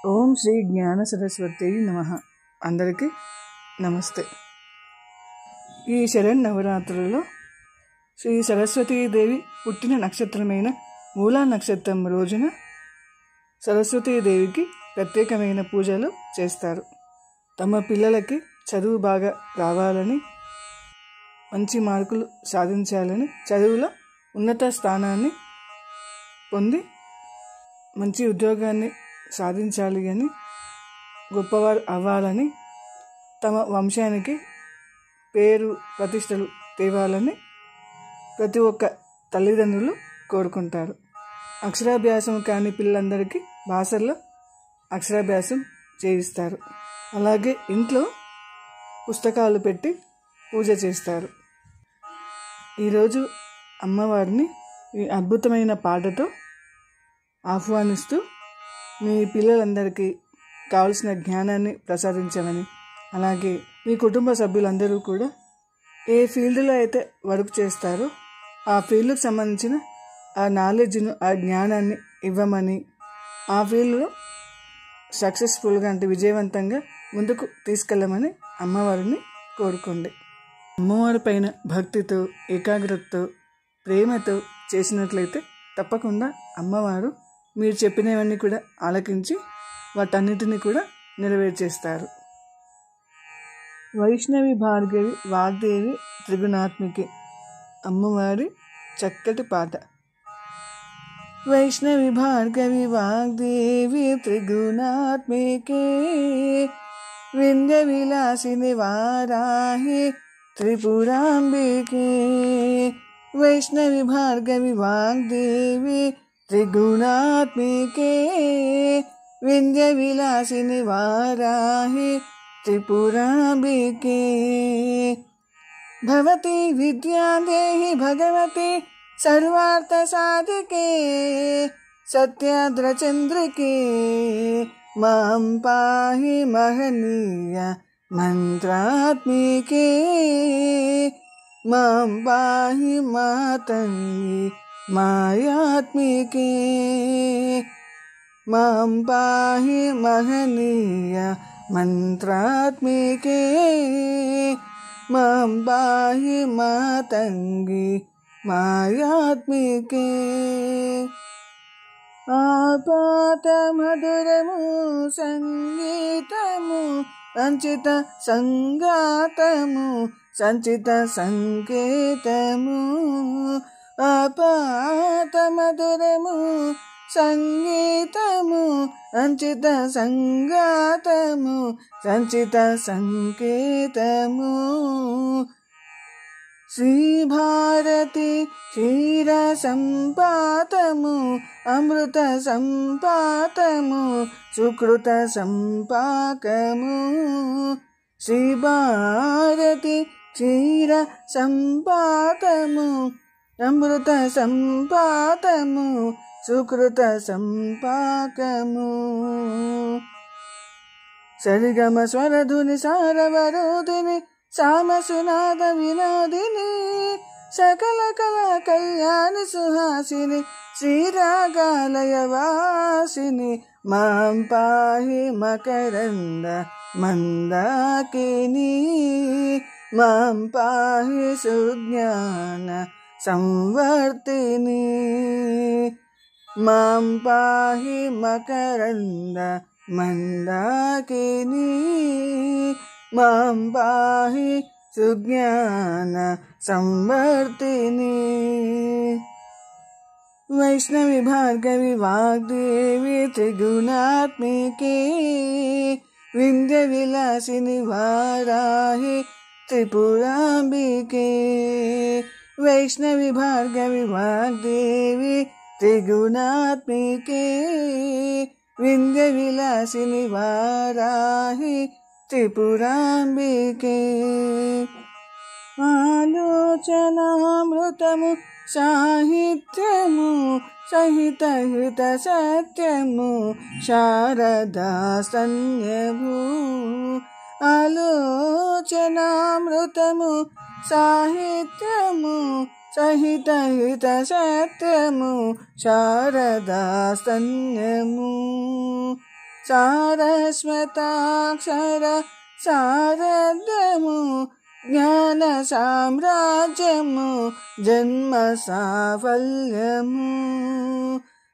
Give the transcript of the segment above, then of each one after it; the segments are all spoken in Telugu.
ఓం శ్రీ జ్ఞాన సరస్వతి నమః. అందరికీ నమస్తే. ఈ శరన్నవరాత్రులలో శ్రీ సరస్వతీదేవి పుట్టిన నక్షత్రమైన మూలా నక్షత్రం రోజున సరస్వతీదేవికి ప్రత్యేకమైన పూజలు చేస్తారు. తమ పిల్లలకి చదువు బాగా రావాలని, మంచి మార్కులు సాధించాలని, చదువులో ఉన్నత స్థానాన్ని పొంది మంచి ఉద్యోగాన్ని సాధించాలి అని, గొప్పవారు అవ్వాలని, తమ వంశానికి పేరు ప్రతిష్టలు తేవాలని ప్రతి ఒక్క తల్లిదండ్రులు కోరుకుంటారు. అక్షరాభ్యాసం కాని పిల్లలందరికీ భాషల్లో అక్షరాభ్యాసం చేయిస్తారు. అలాగే ఇంట్లో పుస్తకాలు పెట్టి పూజ చేస్తారు. ఈరోజు అమ్మవారిని ఈ అద్భుతమైన పాటతో ఆహ్వానిస్తూ మీ పిల్లలందరికీ కావలసిన జ్ఞానాన్ని ప్రసాదించమని, అలాగే మీ కుటుంబ సభ్యులందరూ కూడా ఏ ఫీల్డ్లో అయితే వర్క్ చేస్తారో ఆ ఫీల్డ్కి సంబంధించిన ఆ నాలెడ్జ్ను, ఆ జ్ఞానాన్ని ఇవ్వమని, ఆ ఫీల్డ్లో సక్సెస్ఫుల్గా అంటే విజయవంతంగా ముందుకు తీసుకెళ్ళమని అమ్మవారిని కోరుకోండి. అమ్మవారి పైన భక్తితో, ఏకాగ్రతతో, ప్రేమతో చేసినట్లయితే తప్పకుండా అమ్మవారు మీరు చెప్పినవన్నీ కూడా ఆలకించి వాటన్నిటిని కూడా నెరవేర్చేస్తారు. వైష్ణవి భార్గవి వాగ్దేవి త్రిగుణాత్మికి అమ్మవారి చక్కటి పాట. వైష్ణవి భార్గవి వాగ్దేవి త్రిగుణాత్మికే వింధ్య విలాసిని వారాహి త్రిపురాంబికే. వైష్ణవి భార్గవి వాగ్దేవి త్రిగుణాత్మికే వింధ్య విలాసిని వారాహి త్రిపురాంబికే. భవతి విద్యాదేహి భగవతి సర్వార్థ సాధికే సత్యాద్రచంద్రికే మాం పాహి మహనీయ మంత్రాత్మికే. మాం పాహి మాతంగి మాయాత్మికే. మాం పాహి మహనీయ మంత్రాత్మికే. మాం పాహి మాతంగి మాయాత్మికే. ఆపాత మధురము సంగీతము సంచిత సంగాతము సంచిత సంకేతము. ఆపాత మధురము సంగీతము సంచిత సంగాతము సంచిత సంకేతము. శ్రీభారతి క్షీర సంపాతము అమృత సంపాతము సుకృత సంపాకము. శ్రీభారతి క్షీర సంపాతము అమృత సంపాతము సుకృత సంపాకము. సరిగమ స్వరధుని సారవరోధిని సామసునాద వినోదిని సకల కళ కళ్యాణి సుహాసిని శ్రీరాగాలయ వాసిని. మాం పాహి మకరంద మందాకిని. మాం పాహి సుజ్ఞాన సంవర్తిని. మాం పాహి మకరంద మందాకిని. మాం పాహి సుజ్ఞాన సంవర్తిని. వైష్ణవి భార్గవి వాగ్దేవి త్రిగుణాత్మికే వింధ్య విలాసిని వారాహి త్రిపురాంబికే. వైష్ణవి భార్గవి వాగ్దేవి త్రిగుణాత్మికే వింధ్య విలాసిని వారాహి త్రిపురాంబికే. ఆలోచనామృతము సాహిత్యము సహిత హిత సత్యము శారదా స్తన్యము. ఆలోచనామృతము సాహిత్యము సహిత హిత సత్యము శారదా స్తన్యము. సారస్వతాక్షర సారథ్యము జ్ఞాన సామ్రాజ్యము జన్మ సాఫల్యము.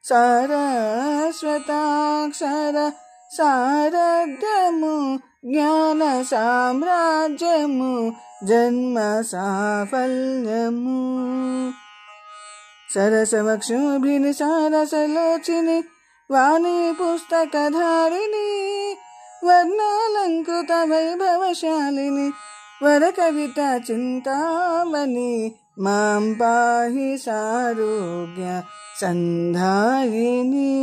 సారస్వతాక్షర సారథ్యము జ్ఞాన సామ్రాజ్యము జన్మ సాఫల్యము. సరసవక్షోభిని సారసలోచిని వాణి పుస్తకధారిణి వర్ణాలంకృత వైభవశాలిని వర కవిత చింతామణి మాం పాహి సారోగ్య సంధాయిని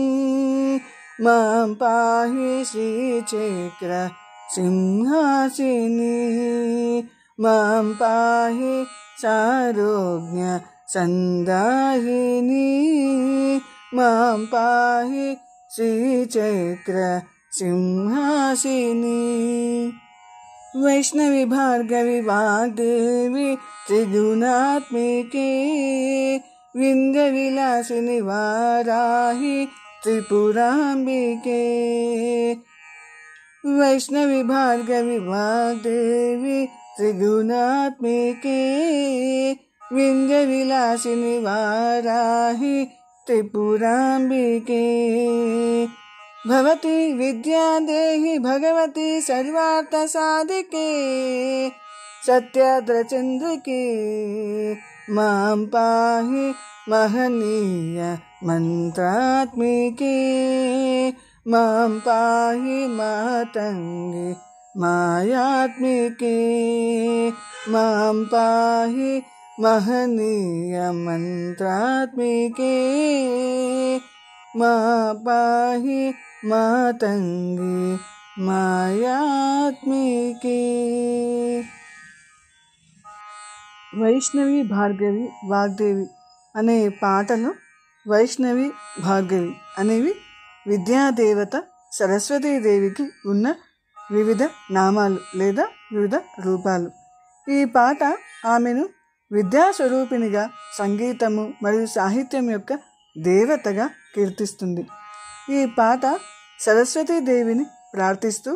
మాం పాహి శ్రీచక్ర సింహాసిని మాం పాహి సారోగ్య సంధాయిని మాం పాహి శ్రీచక్ర సింహాసిని. వైష్ణవి భార్గవి వాగ్దేవి త్రిగుణాత్మికే వింధ్య విలాసిని వారాహి త్రిపురాంబికే. వైష్ణవి భార్గవి వాగ్దేవి త్రిగుణాత్మికే వింధ్య విలాసిని వారాహి త్రిపురాంబికే. భవతి విద్యాదేహి భగవతి సర్వార్థ సాధికే సత్యాద్రచంద్రికే మాం పాహి మహనీయ మంత్రాత్మికే మాం పాహి మాతంగి మాయాత్మికే మాం పాహి మహనీయ మంత్రాత్మికే మా పాహి మాతంగి మాయాత్మికే. వైష్ణవి భార్గవి వాగ్దేవి అనే పాటలు వైష్ణవి భార్గవి అనేవి విద్యాదేవత సరస్వతీదేవికి ఉన్న వివిధ నామాలు లేదా వివిధ రూపాలు. ఈ పాట ఆమెను విద్యాస్వరూపిణిగా సంగీతము మరియు సాహిత్యం యొక్క దేవతగా కీర్తిస్తుంది. ఈ పాట సరస్వతీదేవిని ప్రార్థిస్తూ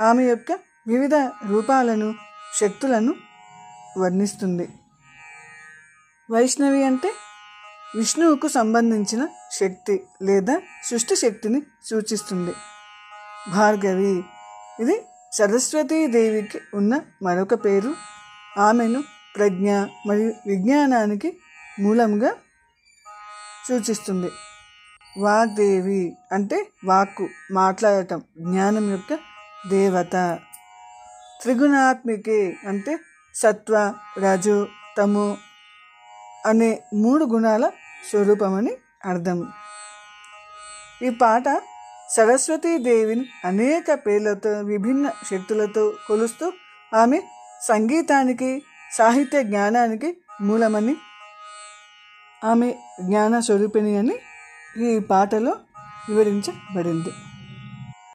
ఆమె యొక్క వివిధ రూపాలను శక్తులను వర్ణిస్తుంది. వైష్ణవి అంటే విష్ణువుకు సంబంధించిన శక్తి లేదా సృష్టి శక్తిని సూచిస్తుంది. భార్గవి ఇది సరస్వతీదేవికి ఉన్న మరొక పేరు. ఆమెను ప్రజ్ఞ మరియు విజ్ఞానానికి మూలంగా సూచిస్తుంది. వాగ్దేవి అంటే వాక్కు, మాట్లాడటం, జ్ఞానం యొక్క దేవత. త్రిగుణాత్మికే అంటే సత్వ, రజో, తమో అనే 3 గుణాల స్వరూపమని అర్థం. ఈ పాట సరస్వతీదేవిని అనేక పేర్లతో విభిన్న శక్తులతో కొలుస్తూ ఆమె సంగీతానికి సాహిత్య జ్ఞానానికి మూలమని, ఆమె జ్ఞాన స్వరూపిణి అని ఈ పాటలో వివరించబడింది.